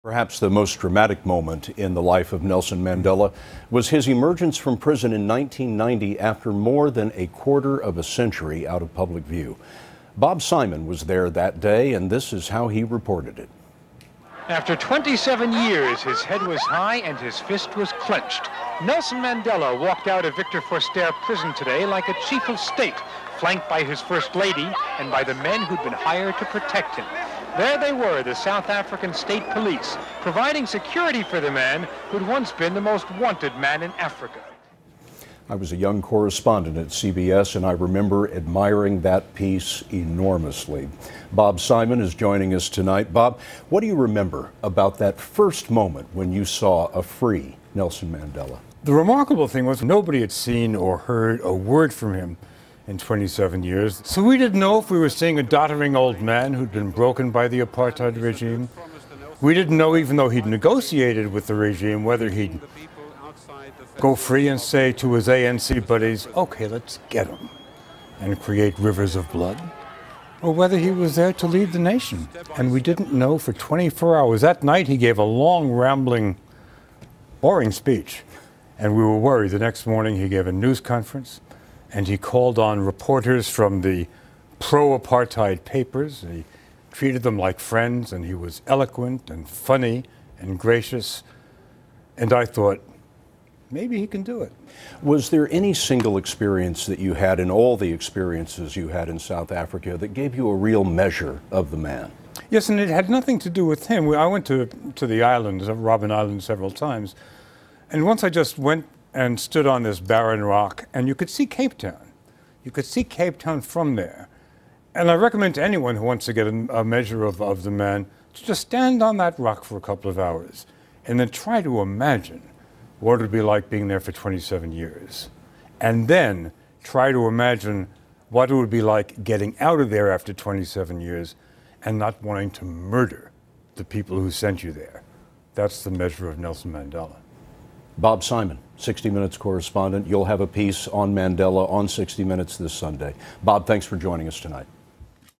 Perhaps the most dramatic moment in the life of Nelson Mandela was his emergence from prison in 1990 after more than a quarter of a century out of public view. Bob Simon was there that day, and this is how he reported it. After 27 years, his head was high and his fist was clenched. Nelson Mandela walked out of Victor Verster prison today like a chief of state, flanked by his first lady and by the men who'd been hired to protect him. There they were, the South African State Police, providing security for the man who'd once been the most wanted man in Africa. I was a young correspondent at CBS, and I remember admiring that piece enormously. Bob Simon is joining us tonight. Bob, what do you remember about that first moment when you saw a free Nelson Mandela? The remarkable thing was nobody had seen or heard a word from him in 27 years. So we didn't know if we were seeing a doddering old man who'd been broken by the apartheid regime. We didn't know, even though he'd negotiated with the regime, whether he'd go free and say to his ANC buddies, okay, let's get him, and create rivers of blood, or whether he was there to lead the nation. And we didn't know for 24 hours. That night he gave a long, rambling, boring speech, and we were worried. The next morning he gave a news conference, and he called on reporters from the pro-apartheid papers. He treated them like friends, and he was eloquent and funny and gracious. And I thought, maybe he can do it. Was there any single experience that you had in all the experiences you had in South Africa that gave you a real measure of the man? Yes, and it had nothing to do with him. I went to the islands, Robben Island, several times. And once I just went and stood on this barren rock, and you could see Cape Town. You could see Cape Town from there. And I recommend to anyone who wants to get a measure of the man to just stand on that rock for a couple of hours and then try to imagine what it would be like being there for 27 years. And then try to imagine what it would be like getting out of there after 27 years and not wanting to murder the people who sent you there. That's the measure of Nelson Mandela. Bob Simon, 60 Minutes correspondent. You'll have a piece on Mandela on 60 Minutes this Sunday. Bob, thanks for joining us tonight.